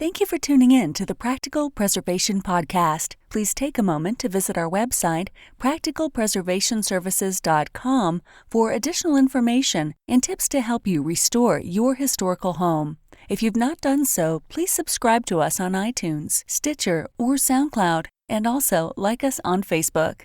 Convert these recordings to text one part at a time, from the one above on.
Thank you for tuning in to the Practical Preservation Podcast. Please take a moment to visit our website, practicalpreservationservices.com, for additional information and tips to help you restore your historical home. If you've not done so, please subscribe to us on iTunes, Stitcher, or SoundCloud, and also like us on Facebook.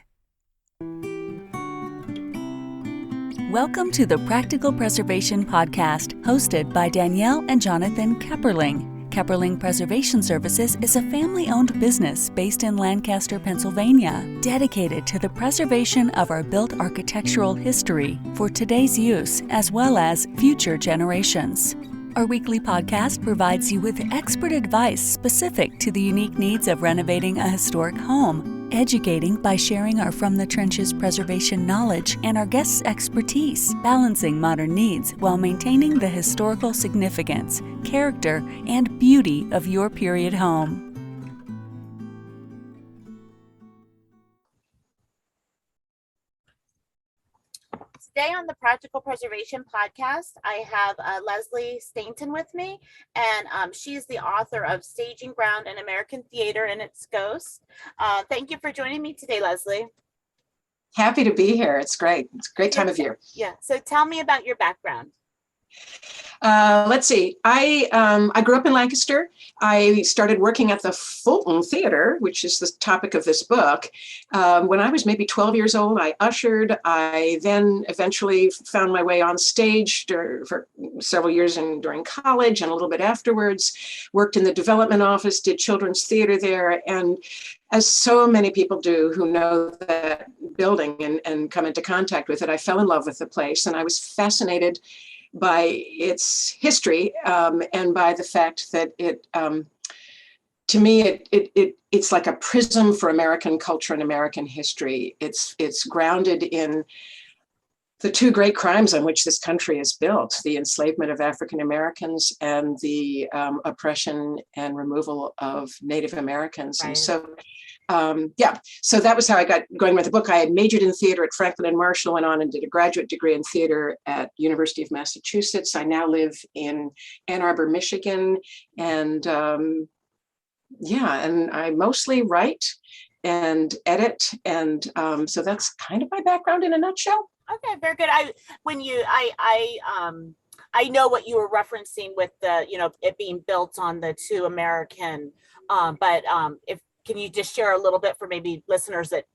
Welcome to the Practical Preservation Podcast, hosted by Danielle and Jonathan Kepperling. Kepperling Preservation Services is a family-owned business based in Lancaster, Pennsylvania, dedicated to the preservation of our built architectural history for today's use as well as future generations. Our weekly podcast provides you with expert advice specific to the unique needs of renovating a historic home, educating by sharing our From the Trenches preservation knowledge and our guests' expertise, balancing modern needs while maintaining the historical significance, character, and beauty of your period home. Today on the Practical Preservation Podcast, I have Leslie Stainton with me, and she's the author of Staging Ground and American Theater and Its Ghost. Thank you for joining me today, Leslie. Happy to be here. It's great. It's a great time of year. Yeah. So tell me about your background. Let's see. I grew up in Lancaster. I started working at the Fulton Theater, which is the topic of this book. When I was maybe 12 years old, I ushered. I then eventually found my way on stage for several years during college and a little bit afterwards. Worked in the development office, did children's theater there, and as so many people do who know that building and come into contact with it, I fell in love with the place, and I was fascinated by its history and by the fact that it, to me, it's like a prism for American culture and American history. It's grounded in the two great crimes on which this country is built: the enslavement of African Americans and the oppression and removal of Native Americans. Right. And so so that was how I got going with the book. I had majored in theater at Franklin and Marshall, went on and did a graduate degree in theater at University of Massachusetts. I now live in Ann Arbor, Michigan, and and I mostly write and edit, and so that's kind of my background in a nutshell. Okay, very good. I know what you were referencing with the, it being built on the two American, but if can you just share a little bit for maybe listeners that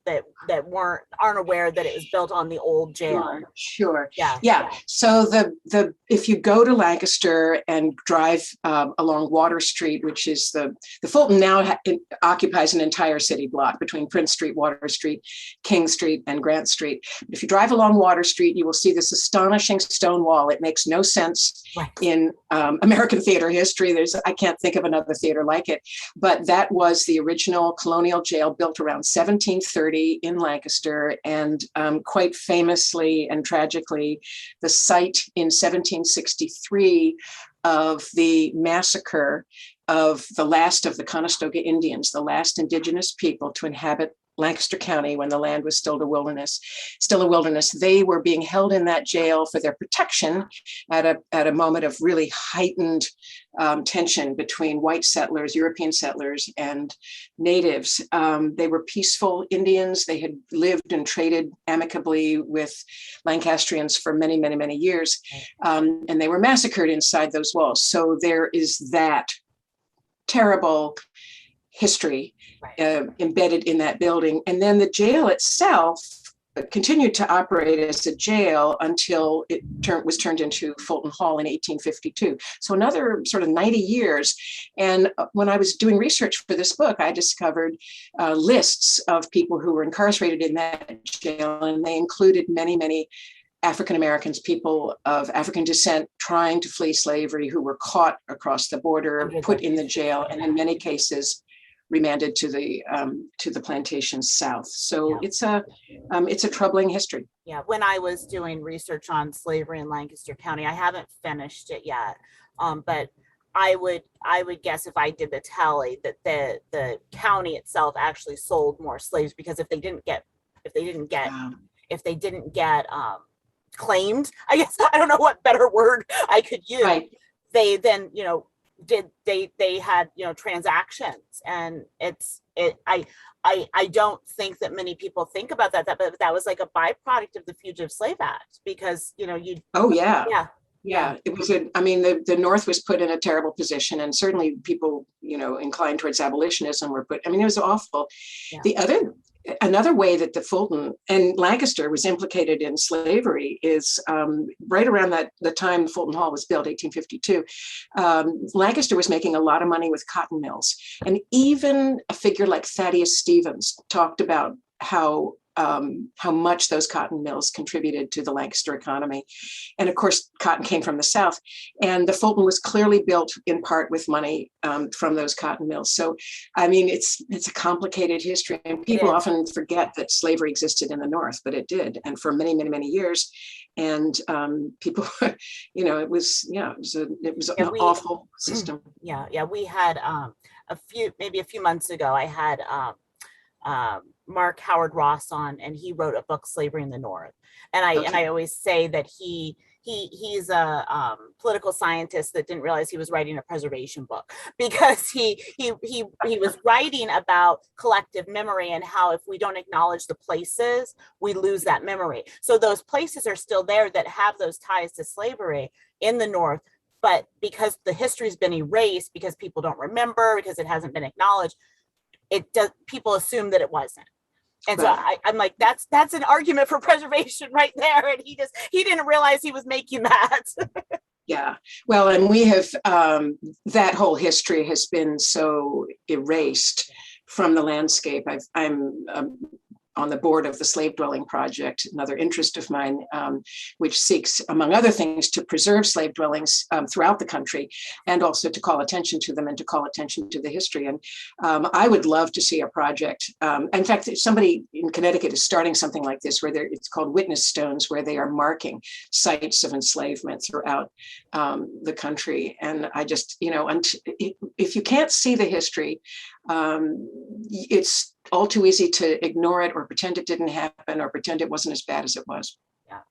aren't aware that it was built on the old jail? Sure. Yeah. So the if you go to Lancaster and drive along Water Street, which is the Fulton now occupies an entire city block between Prince Street, Water Street, King Street, and Grant Street. If you drive along Water Street, you will see this astonishing stone wall. It makes no sense in American theater history. I can't think of another theater like it, but that was the original colonial jail built around 1730 in Lancaster, and quite famously and tragically, the site in 1763 of the massacre of the last of the Conestoga Indians, the last indigenous people to inhabit Lancaster County when the land was still a wilderness. They were being held in that jail for their protection at a moment of really heightened tension between white settlers, European settlers, and natives. They were peaceful Indians. They had lived and traded amicably with Lancastrians for many, many, many years, and they were massacred inside those walls. So there is that terrible history embedded in that building. And then the jail itself continued to operate as a jail until it was turned into Fulton Hall in 1852. So another sort of 90 years. And when I was doing research for this book, I discovered lists of people who were incarcerated in that jail, and they included many, many African Americans, people of African descent trying to flee slavery, who were caught across the border, put in the jail, and in many cases remanded to the plantations south. So it's a troubling history. Yeah, when I was doing research on slavery in Lancaster County, I haven't finished it yet, but I would guess if I did the tally that the county itself actually sold more slaves, because if they didn't get claimed, I guess, I don't know what better word I could use. Right. They then, they had, transactions, and I don't think that many people think about that, but that was like a byproduct of the Fugitive Slave Act, because Oh, yeah. yeah. Yeah, it was the North was put in a terrible position, and certainly people, inclined towards abolitionism were put, it was awful. Yeah. Another way that the Fulton and Lancaster was implicated in slavery is right around the time Fulton Hall was built, 1852. Lancaster was making a lot of money with cotton mills. And even a figure like Thaddeus Stevens talked about how much those cotton mills contributed to the Lancaster economy. And of course, cotton came from the South, and the Fulton was clearly built in part with money from those cotton mills. So, it's a complicated history, and people often forget that slavery existed in the North, but it did, and for many, many, many years. And people, it was an awful system. Yeah. We had maybe a few months ago, I had Mark Howard Ross on, and he wrote a book, Slavery in the North. And I always say that he's a political scientist that didn't realize he was writing a preservation book, because he was writing about collective memory, and how if we don't acknowledge the places, we lose that memory. So those places are still there that have those ties to slavery in the North, but because the history's been erased, because people don't remember, because it hasn't been acknowledged, people assume that it wasn't. And so I'm like, that's an argument for preservation right there. And he didn't realize he was making that. Yeah. Well, and we have, that whole history has been so erased from the landscape. I'm on the board of the Slave Dwelling Project, another interest of mine, which seeks, among other things, to preserve slave dwellings throughout the country, and also to call attention to them and to call attention to the history. And I would love to see a project. In fact, somebody in Connecticut is starting something like this, where it's called Witness Stones, where they are marking sites of enslavement throughout the country. And I just, if you can't see the history, it's all too easy to ignore it, or pretend it didn't happen, or pretend it wasn't as bad as it was. Yeah.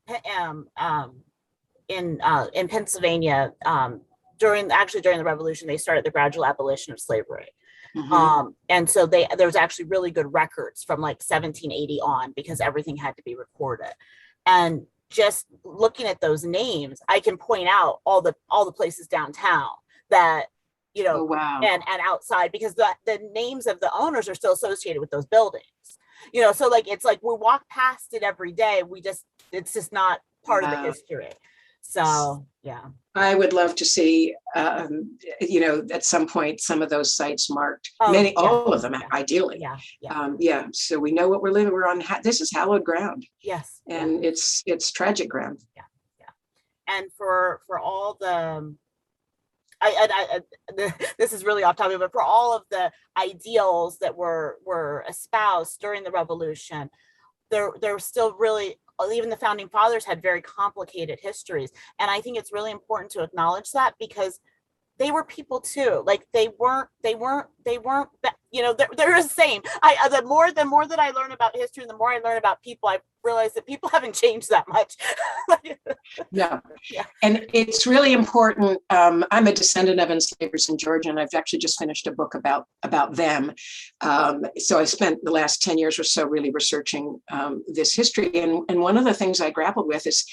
In Pennsylvania, during the Revolution, they started the gradual abolition of slavery. Mm-hmm. And so there's actually really good records from like 1780 on, because everything had to be recorded. And just looking at those names, I can point out all the places downtown that, oh, wow. and outside, because the names of the owners are still associated with those buildings. So like, it's like we walk past it every day. It's just not part of the history. So, yeah. I would love to see, at some point, some of those sites marked, all of them, ideally. Yeah. So we know what we're living. We're on, this is hallowed ground. Yes. And it's tragic ground. Yeah. And for all the, this is really off topic, but for all of the ideals that were espoused during the Revolution, there still really, even the founding fathers had very complicated histories. And I think it's really important to acknowledge that, because they were people too. Like they weren't, they're the same. The more that I learn about history, and the more I learn about people, I realize that people haven't changed that much. Yeah. And it's really important. I'm a descendant of enslavers in Georgia, and I've actually just finished a book about them. So I spent the last 10 years or so really researching this history. And one of the things I grappled with is,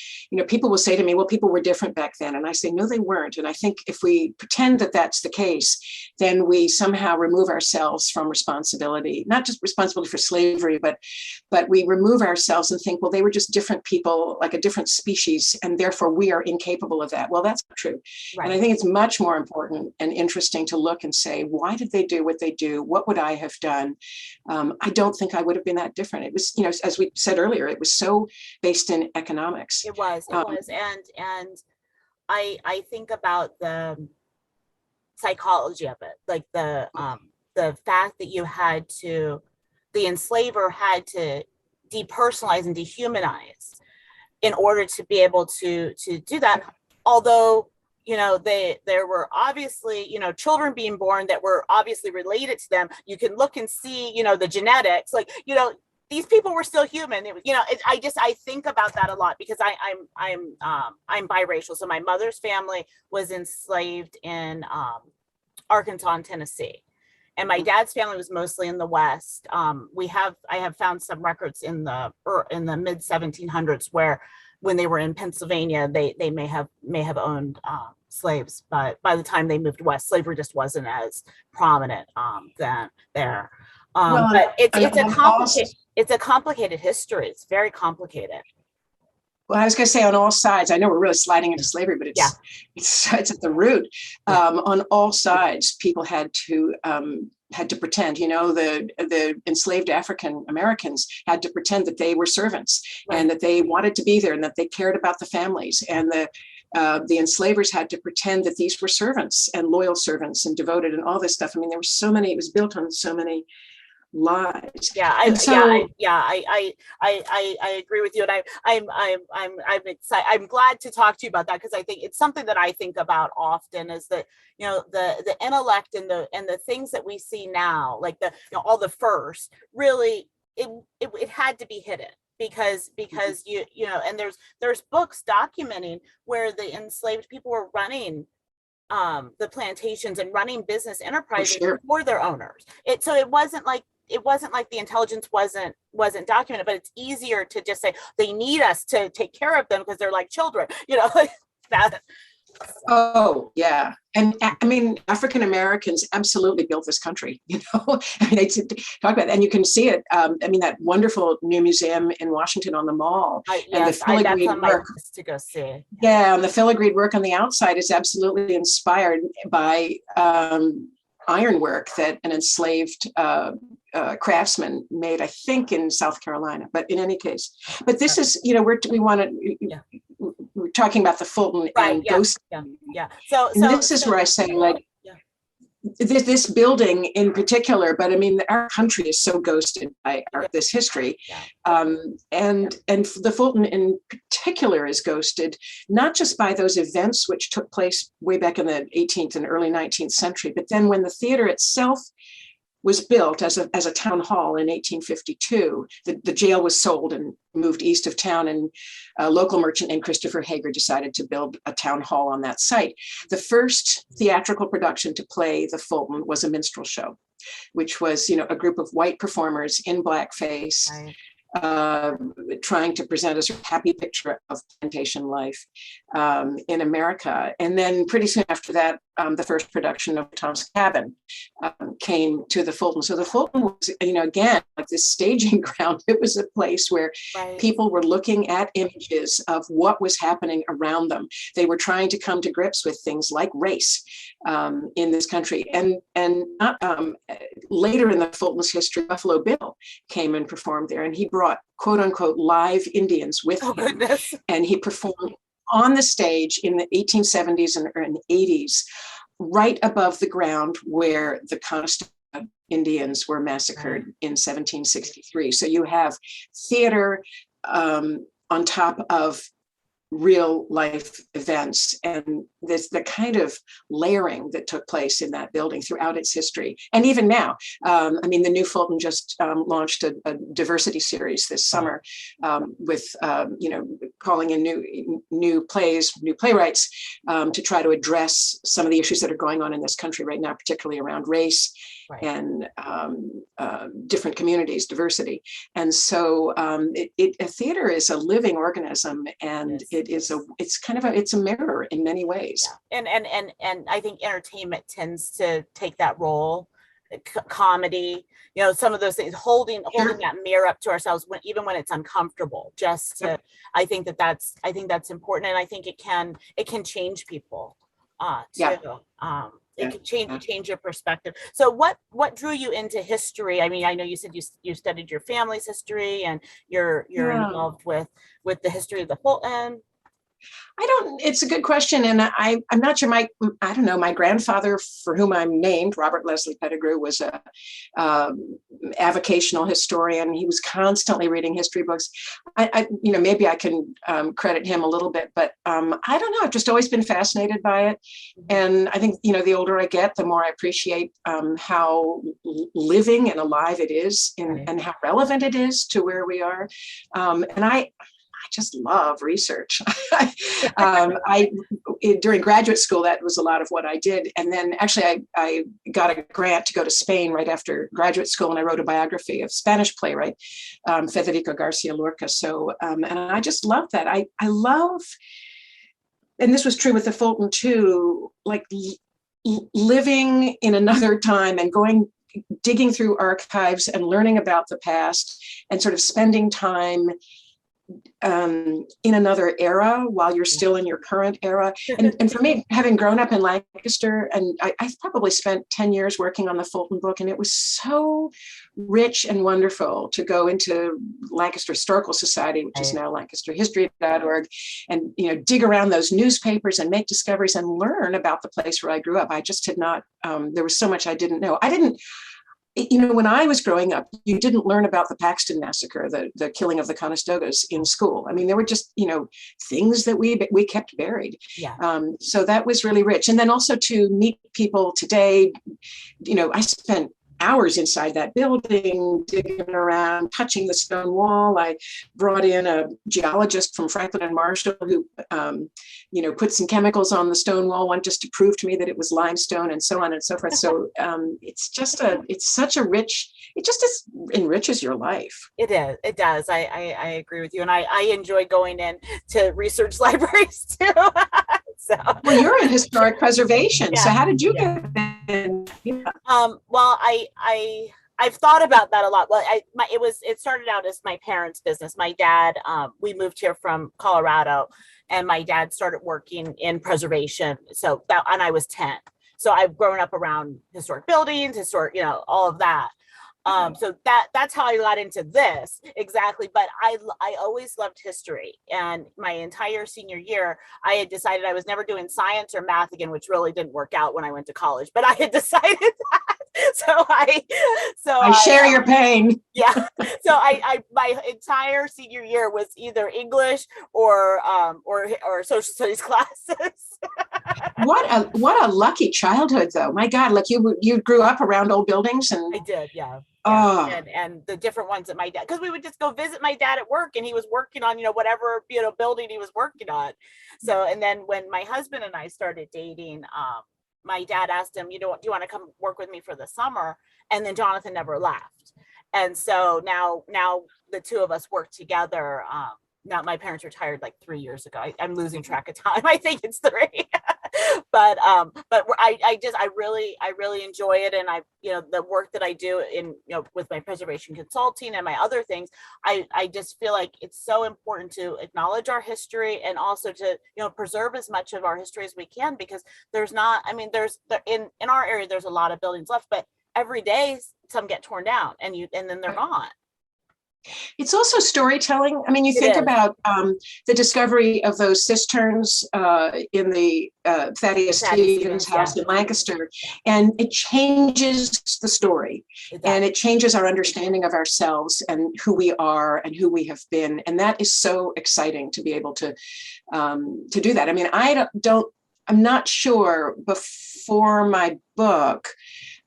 people will say to me, well, people were different back then. And I say, no, they weren't. And I think if we pretend that that's the case, then we somehow remove ourselves from responsibility, not just responsibility for slavery, but we remove ourselves and think, well, they were just different people, like a different species, and therefore we are incapable of that. Well, that's not true. Right. And I think it's much more important and interesting to look and say, why did they do what they do? What would I have done? I don't think I would have been that different. It was, as we said earlier, it was so based in economics. It was. And I think about the psychology of it, like the fact that the enslaver had to depersonalize and dehumanize in order to be able to do that. Although, there were obviously, children being born that were obviously related to them. You can look and see, the genetics, like, these people were still human. I think about that a lot, because I'm biracial. So my mother's family was enslaved in Arkansas and Tennessee. And my dad's family was mostly in the West. I have found some records in the mid 1700s where, when they were in Pennsylvania, they may have owned slaves, but by the time they moved west, slavery just wasn't as prominent then there. But it's a complicated history. It's very complicated. Well, I was going to say, on all sides, I know we're really sliding into slavery, but it's at the root. On all sides, people had to pretend, the enslaved African Americans had to pretend that they were servants, right, and that they wanted to be there, and that they cared about the families. And the enslavers had to pretend that these were servants, and loyal servants, and devoted, and all this stuff. I mean, there were so many, it was built on so many lies. I agree with you, and I'm excited. I'm glad to talk to you about that, because I think it's something that I think about often, is that the intellect and the things that we see now, like all the first, really it had to be hidden, because and there's books documenting where the enslaved people were running the plantations and running business enterprises for their owners. So it wasn't like the intelligence wasn't documented, but it's easier to just say they need us to take care of them because they're like children, like that. Oh, yeah. And I mean, African Americans absolutely built this country, I mean, they talk about it, and you can see it. I mean, that wonderful new museum in Washington on the Mall. Yes, that's on my list to go see. Yeah, and the filigreed work on the outside is absolutely inspired by ironwork that an enslaved craftsman made, I think, in South Carolina. But in any case, but this is, we're talking about the Fulton and ghost. So this is where I say, like, this building in particular, but I mean, our country is so ghosted by this history. And the Fulton in particular is ghosted, not just by those events which took place way back in the 18th and early 19th century, but then when the theater itself was built as a town hall in 1852. The jail was sold and moved east of town, and a local merchant named Christopher Hager decided to build a town hall on that site. The first theatrical production to play the Fulton was a minstrel show, which was, a group of white performers in blackface, trying to present a happy picture of plantation life in America. And then pretty soon after that, the first production of Tom's Cabin came to the Fulton. So the Fulton was, again, like this staging ground. It was a place where people were looking at images of what was happening around them. They were trying to come to grips with things like race in this country. And not, later in the Fulton's history, Buffalo Bill came and performed there, and he brought quote unquote live Indians with him. Goodness. And he performed on the stage in the 1870s and 80s, right above the ground where the Conestoga Indians were massacred in 1763. So you have theater on top of real life events, and this the kind of layering that took place in that building throughout its history. And even now, I mean, the new Fulton just launched a diversity series this summer with calling in new playwrights to try to address some of the issues that are going on in this country right now, particularly around race and different communities, diversity. And so a theater is a living organism, and it's a mirror in many ways. And I think entertainment tends to take that role. Comedy, some of those things, holding that mirror up to ourselves even when it's uncomfortable, just to, I think that's important. And I think it can change people too. It could change your perspective. So what drew you into history? I mean, I know you said you studied your family's history, and you're involved with the history of the Fulton. It's a good question. And I'm not sure my grandfather, for whom I'm named, Robert Leslie Pettigrew, was a avocational historian. He was constantly reading history books. Maybe I can credit him a little bit, but I don't know. I've just always been fascinated by it. And I think, the older I get, the more I appreciate how living and alive it is, and how relevant it is to where we are. And just love research. During graduate school, that was a lot of what I did. And then actually I got a grant to go to Spain right after graduate school, and I wrote a biography of Spanish playwright Federico Garcia Lorca. So, and I just love that. I love, and this was true with the Fulton too, like living in another time and digging through archives and learning about the past and sort of spending time in another era while you're still in your current era. And for me, having grown up in Lancaster, and I've probably spent 10 years working on the Fulton book, and it was so rich and wonderful to go into Lancaster Historical Society, which is now lancasterhistory.org, and dig around those newspapers and make discoveries and learn about the place where I grew up. I just had not, there was so much I didn't know. When I was growing up, you didn't learn about the Paxton Massacre, the killing of the Conestogas in school. I mean, there were just, things that we kept buried. Yeah. So that was really rich. And then also to meet people today, I spent hours inside that building, digging around, touching the stone wall. I brought in a geologist from Franklin and Marshall who, put some chemicals on the stone wall, one just to prove to me that it was limestone, and so on and so forth. So it's such a rich, it just enriches your life. It is. It does. I agree with you. And I enjoy going in to research libraries too. So. Well, you're in historic preservation. Yeah. So how did you get in? Yeah. Well, I've thought about that a lot. Well, it started out as my parents' business. My dad, we moved here from Colorado, and my dad started working in preservation. And I was 10. So I've grown up around historic buildings, all of that. So that's how I got into this exactly. But I always loved history, and my entire senior year, I had decided I was never doing science or math again, which really didn't work out when I went to college. But I had decided that, so I share your pain. Yeah. So I my entire senior year was either English or social studies classes. What a lucky childhood, though. My God, like you grew up around old buildings, and I did, yeah. Oh. And the different ones that my dad, because we would just go visit my dad at work, and he was working on whatever building he was working on. So, and then when my husband and I started dating, my dad asked him, do you want to come work with me for the summer? And then Jonathan never left. And so now the two of us work together. Now my parents retired like 3 years ago. I'm losing track of time. I think it's 3. but I really enjoy it. And the work that I do in, with my preservation consulting and my other things, I just feel like it's so important to acknowledge our history, and also to, preserve as much of our history as we can, because there's not, in our area, there's a lot of buildings left, but every day some get torn down and then they're gone. It's also storytelling. I mean, you think about the discovery of those cisterns in the Thaddeus Stevens house in Lancaster, and it changes the story, and it changes our understanding of ourselves and who we are and who we have been. And that is so exciting to be able to do that. I mean, I'm not sure before my book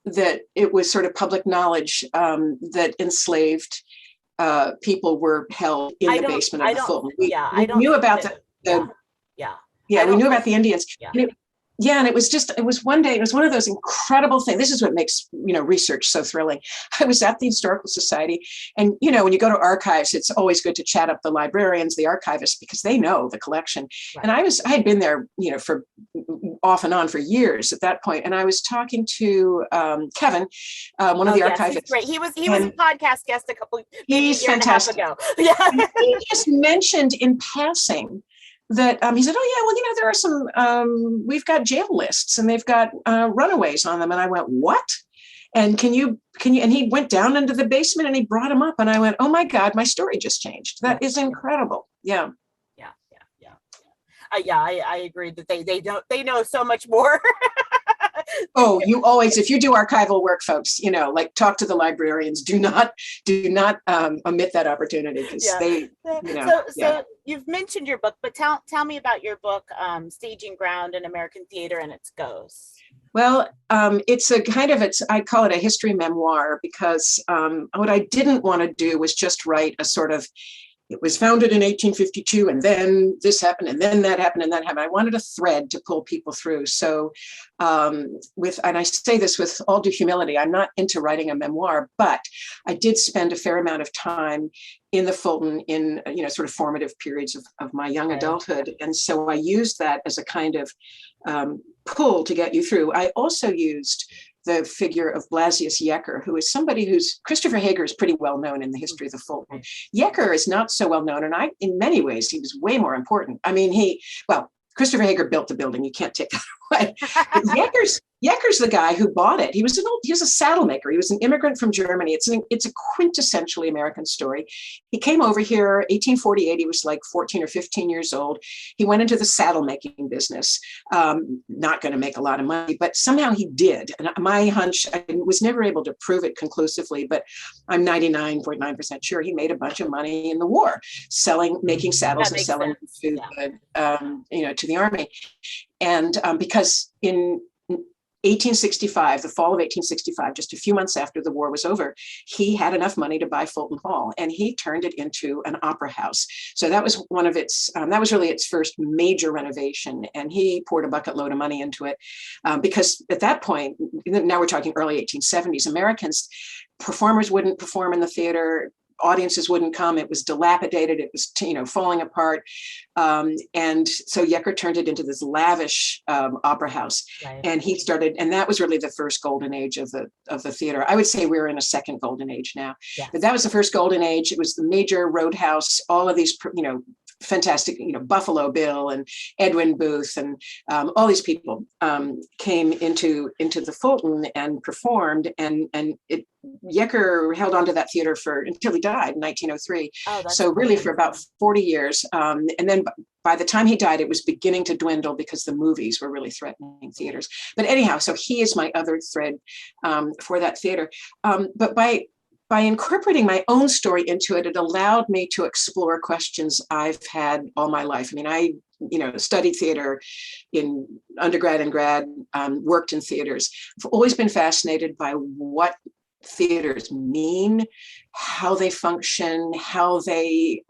that it was sort of public knowledge that enslaved people were held in the basement of the Fulton. We knew about we knew about the Indians. Yeah. And it was one day, it was one of those incredible things. This is what makes, research so thrilling. I was at the Historical Society, and, when you go to archives, it's always good to chat up the librarians, the archivists, because they know the collection. Right. And I had been there, for off and on for years at that point. And I was talking to Kevin, one of the archivists. He's great. He was a podcast guest he's fantastic. Ago. Yeah. He just mentioned in passing that he said, "Oh yeah, well, there are some. We've got jail lists, and they've got runaways on them." And I went, "What?" And can you? And he went down into the basement and he brought them up, and I went, "Oh my God, my story just changed. That is incredible." Yeah. I agree that they know so much more. Oh, you always, if you do archival work, folks, talk to the librarians. Do not omit that opportunity, because So you've mentioned your book, but tell me about your book, Staging Ground in American Theater and Its Ghosts. Well, it's I call it a history memoir, because what I didn't want to do was just write a sort of it was founded in 1852, and then this happened, and then that happened, and that happened. I wanted a thread to pull people through. So and I say this with all due humility, I'm not into writing a memoir, but I did spend a fair amount of time in the Fulton in, sort of formative periods of my young adulthood. And so I used that as a kind of pull to get you through. I also used the figure of Blasius Yecker, who is somebody Christopher Hager is pretty well known in the history of the Fulton. Yecker is not so well known, and in many ways, he was way more important. I mean, Christopher Hager built the building. You can't take that away. But Yecker's the guy who bought it. He was a saddle maker. He was an immigrant from Germany. It's a quintessentially American story. He came over here 1848. He was like 14 or 15 years old. He went into the saddle making business. Not going to make a lot of money, but somehow he did. And my hunch, I was never able to prove it conclusively, but I'm 99.9% sure he made a bunch of money in the war, making saddles and selling to the army. And because in 1865, the fall of 1865, just a few months after the war was over, he had enough money to buy Fulton Hall, and he turned it into an opera house. So that was that was really its first major renovation. And he poured a bucket load of money into it because at that point, now we're talking early 1870s, performers wouldn't perform in the theater. Audiences wouldn't come. It was dilapidated. It was, falling apart. And so Yecker turned it into this lavish opera house. Right. And and that was really the first golden age of the theater. I would say we're in a second golden age now. Yeah. But that was the first golden age. It was the major roadhouse, all of these, fantastic, Buffalo Bill and Edwin Booth and all these people came into the Fulton and performed, and Yecker held on to that theater until he died in 1903. So really for about 40 years. And then by the time he died, it was beginning to dwindle because the movies were really threatening theaters. But anyhow, so he is my other thread for that theater. But by incorporating my own story into it, it allowed me to explore questions I've had all my life. I mean, I studied theater in undergrad and grad, worked in theaters. I've always been fascinated by what theaters mean, how they function, how they,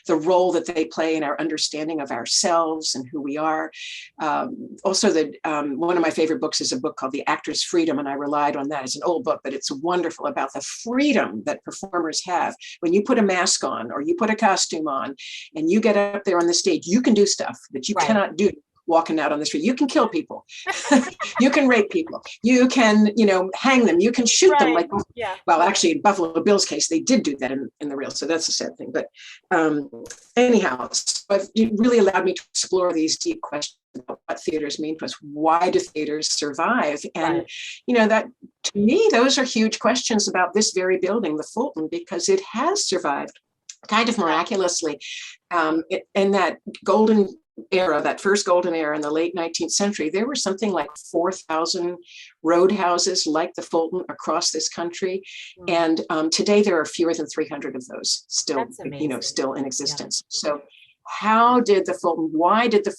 the role that they play in our understanding of ourselves and who we are. Also, one of my favorite books is a book called The Actor's Freedom, and I relied on that. It's an old book, but it's wonderful about the freedom that performers have. When you put a mask on or you put a costume on and you get up there on the stage, you can do stuff that you cannot do walking out on the street. You can kill people. You can rape people. You can, hang them. You can shoot them. Well, actually, in Buffalo Bill's case, they did do that in the real. So that's a sad thing. But anyhow, so it really allowed me to explore these deep questions about what theaters mean to us. Why do theaters survive? And, that to me, those are huge questions about this very building, the Fulton, because it has survived kind of miraculously. In that golden era, that first golden era in the late 19th century, there were something like 4,000 roadhouses like the Fulton across this country. And today there are fewer than 300 of those still, still in existence. Yeah. So why did the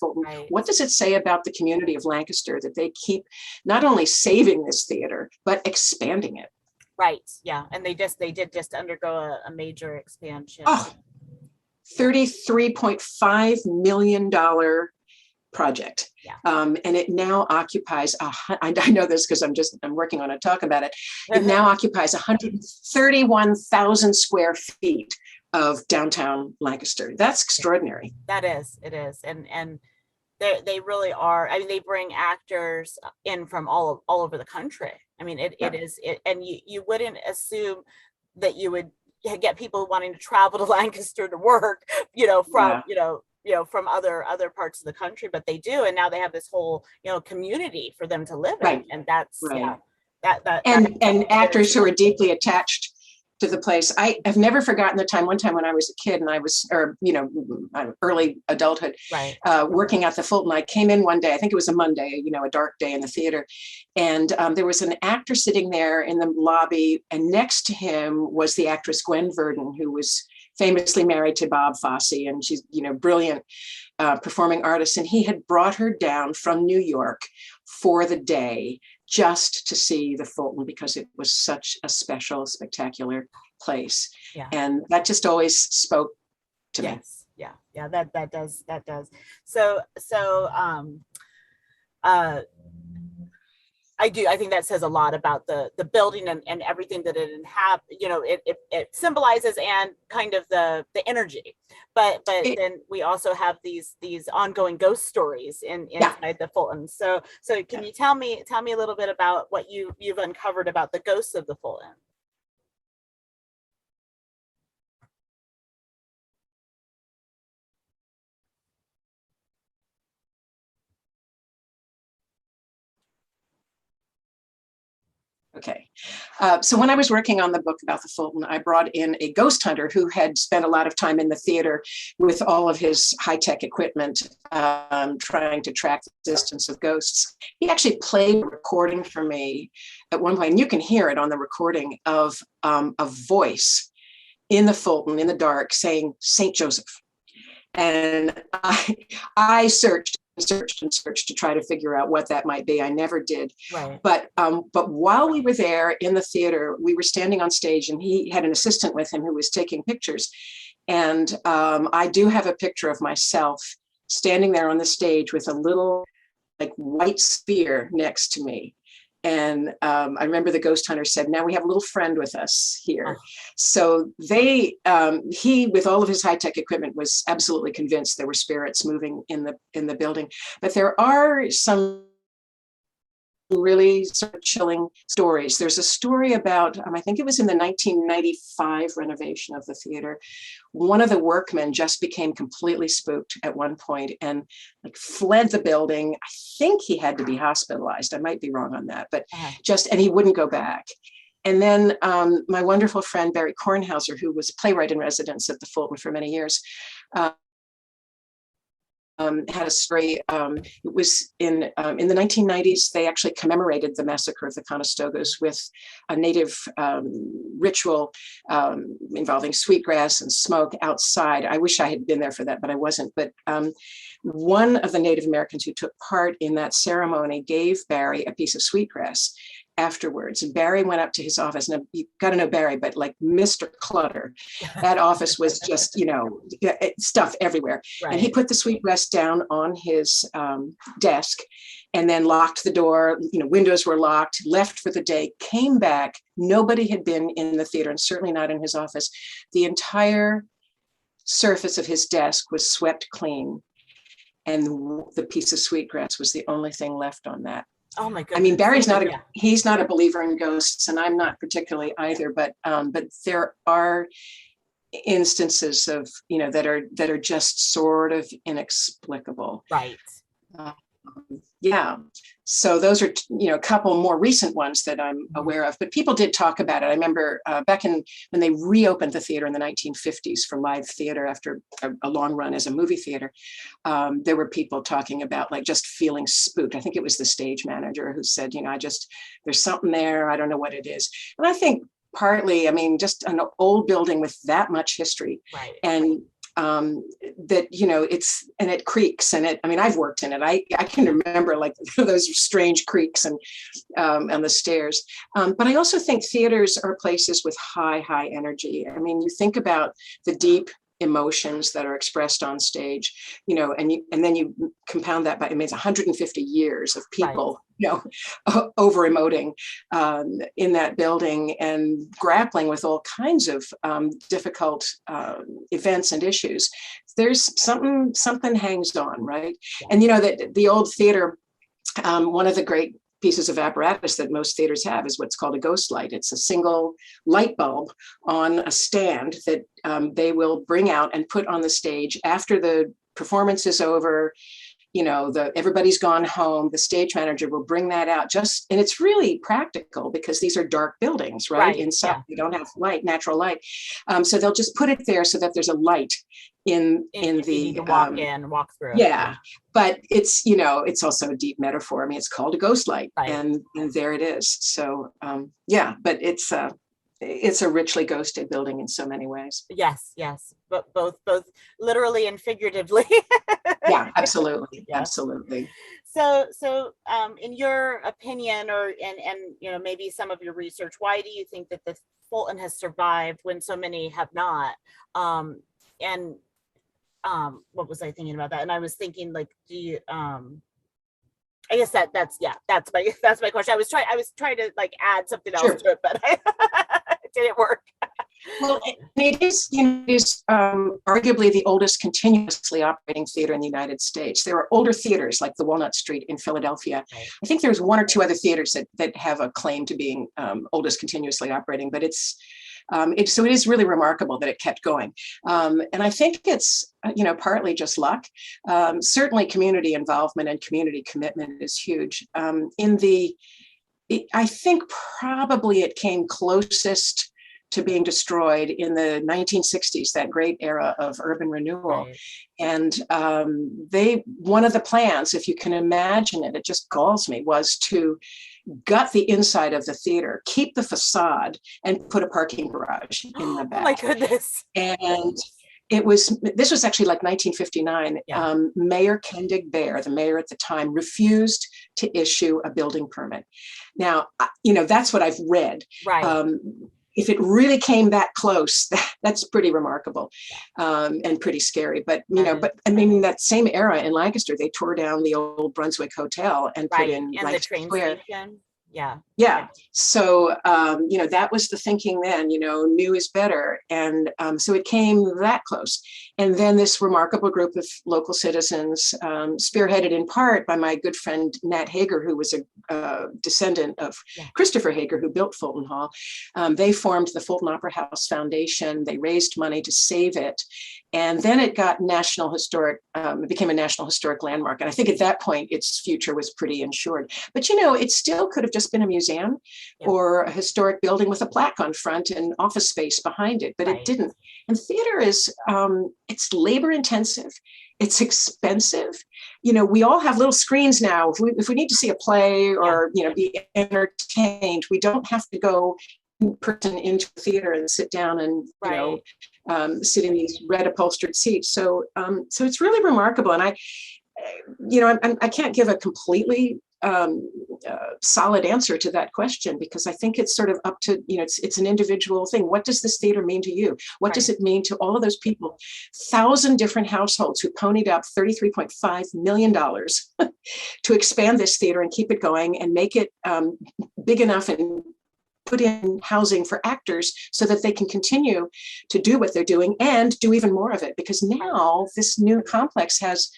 Fulton, what does it say about the community of Lancaster that they keep not only saving this theater, but expanding it? Right. Yeah. And they did just undergo a major expansion. $33.5 million project. Yeah. And it now occupies, I know this because I'm working on a talk about it. It now occupies 131,000 square feet of downtown Lancaster. That's extraordinary. It is. And they really are. I mean, they bring actors in from all over the country. I mean, it is, and you wouldn't assume that you would get people wanting to travel to Lancaster to work, from other parts of the country, but they do, and now they have this whole community for them to live in, and that's and actors who are deeply attached to the place. I have never forgotten the time. One time when I was a kid and I was, early adulthood, working at the Fulton. I came in one day, I think it was a Monday, a dark day in the theater, and there was an actor sitting there in the lobby, and next to him was the actress Gwen Verdon, who was famously married to Bob Fosse, and she's brilliant performing artist. And he had brought her down from New York for the day just to see the Fulton because it was such a special, spectacular place. Yeah. And that just always spoke to me. Yes. Yeah. That does. So, I think that says a lot about the building and everything that it it symbolizes, and kind of the energy. But then we also have these ongoing ghost stories inside the Fulton. So can you tell me a little bit about what you've uncovered about the ghosts of the Fulton? Okay. So when I was working on the book about the Fulton, I brought in a ghost hunter who had spent a lot of time in the theater with all of his high-tech equipment, trying to track the distance of ghosts. He actually played a recording for me at one point, and you can hear it on the recording, of a voice in the Fulton in the dark saying St. Joseph. And I searched to try to figure out what that might be. I never did. Right. But while we were there in the theater, we were standing on stage, and he had an assistant with him who was taking pictures. And I do have a picture of myself standing there on the stage with a little like white sphere next to me. And I remember the ghost hunter said, now we have a little friend with us here. Oh. So he, with all of his high-tech equipment, was absolutely convinced there were spirits moving in the building. But there are some really sort of chilling stories. There's a story about, I think it was in the 1995 renovation of the theater. One of the workmen just became completely spooked at one point and like fled the building. I think he had to be hospitalized. I might be wrong on that, but and he wouldn't go back. And then my wonderful friend, Barry Kornhauser, who was playwright in residence at the Fulton for many years, had a story. It was in the 1990s. They actually commemorated the massacre of the Conestogas with a native ritual involving sweetgrass and smoke outside. I wish I had been there for that, but I wasn't. But one of the Native Americans who took part in that ceremony gave Barry a piece of sweetgrass afterwards. And Barry went up to his office. Now, you got to know Barry, but like Mr. Clutter, that office was just, stuff everywhere. Right. And he put the sweetgrass down on his desk and then locked the door. Windows were locked, left for the day, came back. Nobody had been in the theater, and certainly not in his office. The entire surface of his desk was swept clean, and the piece of sweetgrass was the only thing left on that. Oh my goodness. I mean, Barry's he's not a believer in ghosts, and I'm not particularly either, but there are instances of, that are just sort of inexplicable. Right. Yeah. So those are, a couple more recent ones that I'm aware of, but people did talk about it. I remember back when they reopened the theater in the 1950s for live theater after a long run as a movie theater, there were people talking about like just feeling spooked. I think it was the stage manager who said, there's something there. I don't know what it is. And I think partly, just an old building with that much history. Right. And that, it creaks, and I've worked in it. I can remember like those strange creaks and on the stairs. But I also think theaters are places with high energy. You think about the deep emotions that are expressed on stage, and then you compound that by, it's 150 years of people, over emoting in that building and grappling with all kinds of difficult events and issues. There's something hangs on, right? And that the old theater, one of the great pieces of apparatus that most theaters have is what's called a ghost light. It's a single light bulb on a stand that they will bring out and put on the stage after the performance is over. Everybody's gone home. The stage manager will bring that out and it's really practical because these are dark buildings, right? Inside, you don't have natural light. So they'll just put it there so that there's a light in the walk through. Yeah. But it's, it's also a deep metaphor. It's called a ghost light, and there it is. So but it's a richly ghosted building in so many ways. Yes, but both literally and figuratively. Yeah, absolutely. In your opinion, and maybe some of your research, why do you think that the Fulton has survived when so many have not? And what was I thinking about that? And I was thinking, like, do you I guess that's my question. I was trying to like add something else Sure. to it, but it didn't work. Well, it is, arguably the oldest continuously operating theater in the United States. There are older theaters like the Walnut Street in Philadelphia. Right. I think there's one or two other theaters that have a claim to being oldest continuously operating, but so it is really remarkable that it kept going. And I think it's, partly just luck. Certainly community involvement and community commitment is huge. I think probably it came closest to being destroyed in the 1960s, that great era of urban renewal. Right. And one of the plans, if you can imagine it, it just galls me, was to gut the inside of the theater, keep the facade, and put a parking garage in the back. Oh my goodness. And this was actually like 1959. Yeah. Mayor Kendig Bear, the mayor at the time, refused to issue a building permit. Now, that's what I've read. Right. If it really came that close, that's pretty remarkable, and pretty scary. But that same era in Lancaster, they tore down the old Brunswick Hotel and put in and Lancaster the train Square. station. Yeah. So, that was the thinking then, new is better. And so it came that close. And then this remarkable group of local citizens, spearheaded in part by my good friend, Nat Hager, who was a descendant of Christopher Hager, who built Fulton Hall. They formed the Fulton Opera House Foundation. They raised money to save it. And then it got it became a National Historic Landmark. And I think at that point, its future was pretty insured. But, it still could have just been a museum or a historic building with a plaque on front and office space behind it, but it didn't. And theater is, it's labor intensive. It's expensive. We all have little screens now. If we need to see a play or, be entertained, we don't have to go in person into the theater and sit down and, sit in these red upholstered seats. So it's really remarkable. And I can't give a completely solid answer to that question, because I think it's sort of up to, it's an individual thing. What does this theater mean to you? What does it mean to all of those people, 1,000 different households who ponied up $33.5 million to expand this theater and keep it going and make it big enough and put in housing for actors so that they can continue to do what they're doing and do even more of it. Because now this new complex has,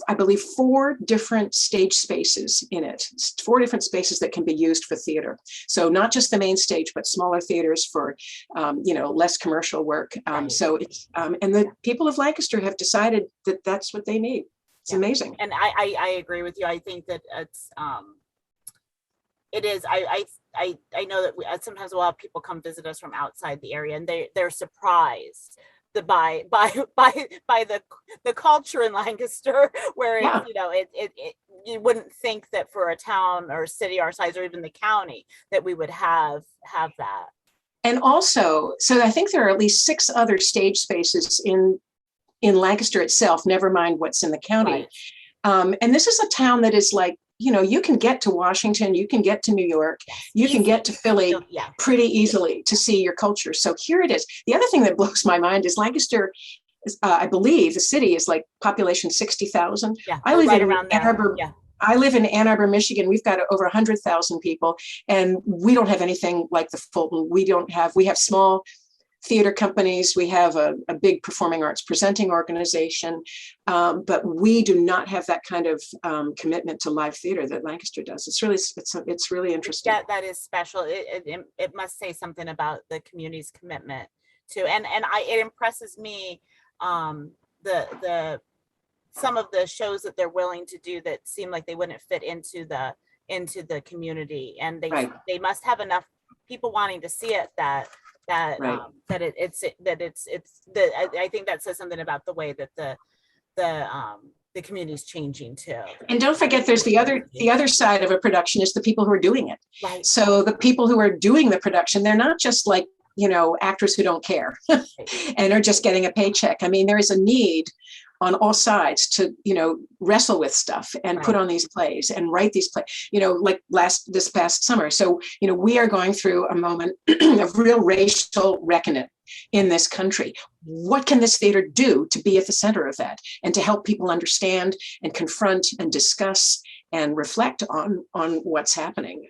I believe, 4 different stage spaces in it, 4 different spaces that can be used for theater. So not just the main stage, but smaller theaters for, less commercial work. So it's, and the people of Lancaster have decided that that's what they need. It's amazing. And I agree with you. I think that it is. I know that sometimes a lot of people come visit us from outside the area, and they're surprised by the culture in Lancaster, where you wouldn't think that for a town or city our size, or even the county, that we would have that. And also, so I think there are at least 6 other stage spaces in Lancaster itself, never mind what's in the county. Right. And this is a town that is like, you can get to Washington, you can get to New York, you can get to Philly pretty easily to see your culture. So here it is. The other thing that blows my mind is Lancaster, I believe the city is like population 60,000. Yeah, I live right in around Ann Arbor. Yeah. I live in Ann Arbor, Michigan. We've got over 100,000 people, and we don't have anything like the Fulton. We have small theater companies. We have a big performing arts presenting organization, but we do not have that kind of commitment to live theater that Lancaster does. It's really interesting. That is special. It must say something about the community's commitment to, and it impresses me, the some of the shows that they're willing to do that seem like they wouldn't fit into the community, and they must have enough people wanting to see it that I think that says something about the way that the community is changing too. And don't forget, there's the other side of a production is the people who are doing it. Right. So the people who are doing the production, they're not just like, actors who don't care and are just getting a paycheck. I mean, there is a need on all sides to, wrestle with stuff and put on these plays and write these plays, like this past summer. So, we are going through a moment of real racial reckoning in this country. What can this theater do to be at the center of that and to help people understand and confront and discuss and reflect on what's happening?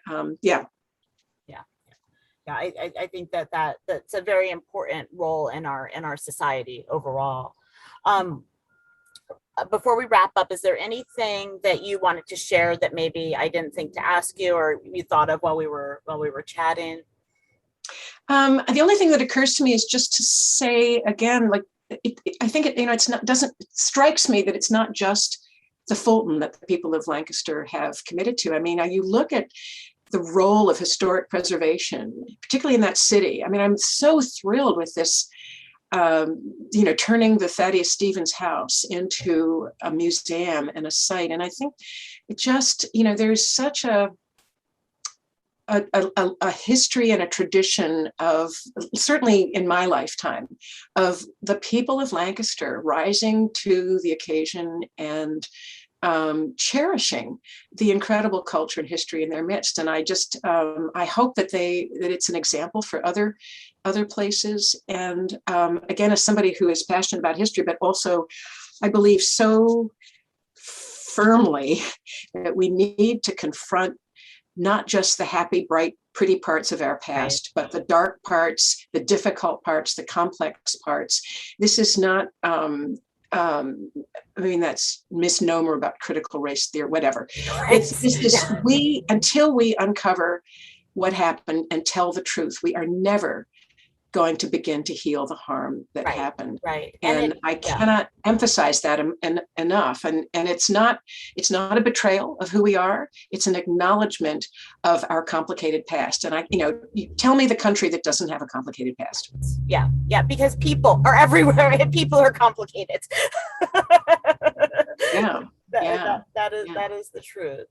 Yeah, I think that's a very important role in our society overall. Before we wrap up, is there anything that you wanted to share that maybe I didn't think to ask you or you thought of while we were chatting? The only thing that occurs to me is just to say again, like I think it strikes me that it's not just the Fulton that the people of Lancaster have committed to. I mean, you look at the role of historic preservation, particularly in that city. I mean, I'm so thrilled with this, turning the Thaddeus Stevens house into a museum and a site. And I think it just, there's such a history and a tradition of, certainly in my lifetime, of the people of Lancaster rising to the occasion and cherishing the incredible culture and history in their midst. And I just, I hope that it's an example for other places. And again, as somebody who is passionate about history, but also I believe so firmly that we need to confront not just the happy, bright, pretty parts of our past, but the dark parts, the difficult parts, the complex parts. This is not, that's misnomer about critical race theory, whatever. Until we uncover what happened and tell the truth, we are never going to begin to heal the harm that happened. Right. And I cannot emphasize that enough. And it's not a betrayal of who we are. It's an acknowledgement of our complicated past. And you tell me the country that doesn't have a complicated past. Yeah. Because people are everywhere and people are complicated. That is the truth.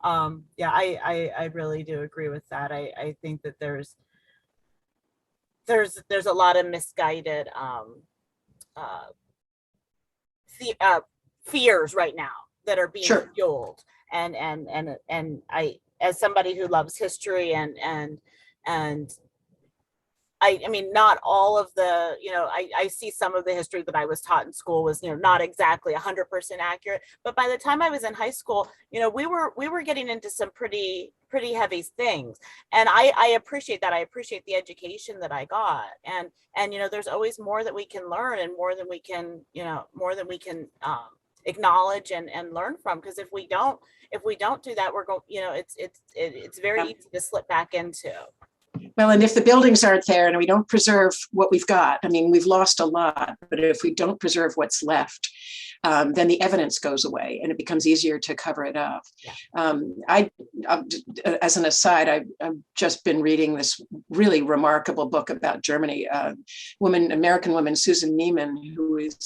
I really do agree with that. I think that there's a lot of misguided fears right now that are being fueled, and I, as somebody who loves history and I mean, not all of the, I see some of the history that I was taught in school was, not exactly 100% accurate. But by the time I was in high school, we were getting into some pretty heavy things. And I appreciate that. I appreciate the education that I got. And there's always more that we can learn and more than we can acknowledge and learn from. Because if we don't do that, we're going, it's very easy to slip back into. Well, and if the buildings aren't there and we don't preserve what we've got, I mean, we've lost a lot, but if we don't preserve what's left, then the evidence goes away and it becomes easier to cover it up. As an aside, I've just been reading this really remarkable book about Germany. American woman, Susan Neiman, who is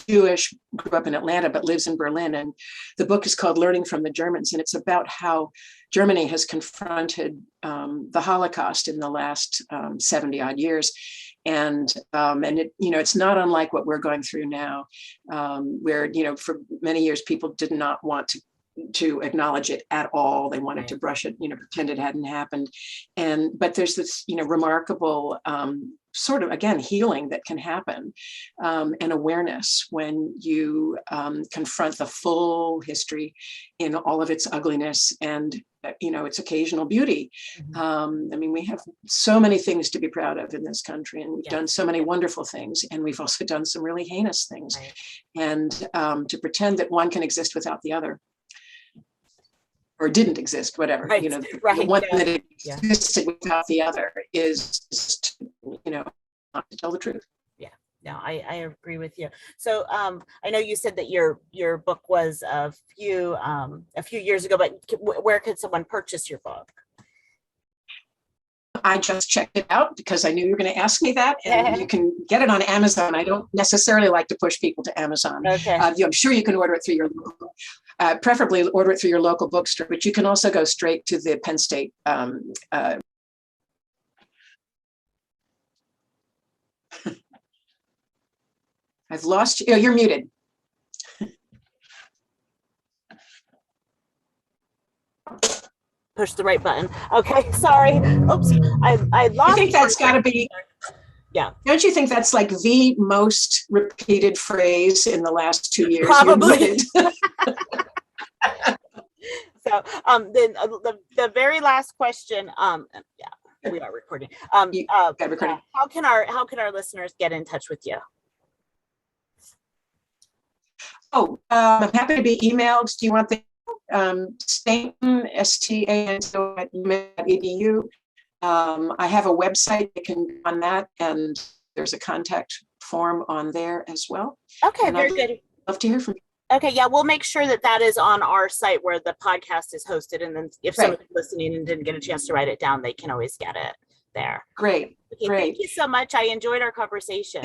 Jewish, grew up in Atlanta, but lives in Berlin. And the book is called Learning from the Germans. And it's about how Germany has confronted the Holocaust in the last 70 odd years. And it, it's not unlike what we're going through now, where, for many years, people did not want to acknowledge it at all. They wanted to brush it, pretend it hadn't happened. But there's this, remarkable sort of, again, healing that can happen, and awareness when you confront the full history in all of its ugliness and its occasional beauty. I mean, we have so many things to be proud of in this country, and we've done so many wonderful things, and we've also done some really heinous things. And to pretend that one can exist without the other, or didn't exist, whatever, the one that existed without the other is just, not to tell the truth. No, I agree with you. So I know you said that your book was a few years ago, but where could someone purchase your book? I just checked it out because I knew you were going to ask me that, and you can get it on Amazon. I don't necessarily like to push people to Amazon. I'm sure you can order it through your local, preferably order it through your local bookstore, but you can also go straight to the Penn State. I've lost you. Oh, you're muted. push the right button. Okay, sorry. Oops, I lost. I think that's got to be. Yeah. Don't you think that's like the most repeated phrase in the last 2 years? Probably. So, then the very last question. Yeah, we are recording. Recording. How can our listeners get in touch with you? Oh, I'm happy to be emailed. Do you want the Stainton, STANTO @edu? I have a website. You can go on that, and there's a contact form on there as well. Okay, and very I'd good. love to hear from you. Okay, yeah, we'll make sure that is on our site where the podcast is hosted, and then if someone's listening and didn't get a chance to write it down, they can always get it there. Great, Okay, great. Thank you so much. I enjoyed our conversation.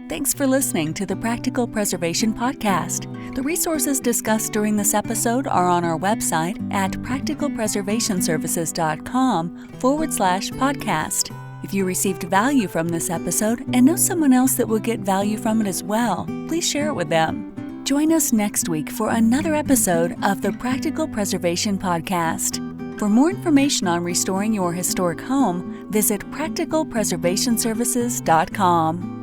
Thanks for listening to the Practical Preservation Podcast. The resources discussed during this episode are on our website at practicalpreservationservices.com/podcast. If you received value from this episode and know someone else that will get value from it as well, please share it with them. Join us next week for another episode of the Practical Preservation Podcast. For more information on restoring your historic home, visit practicalpreservationservices.com.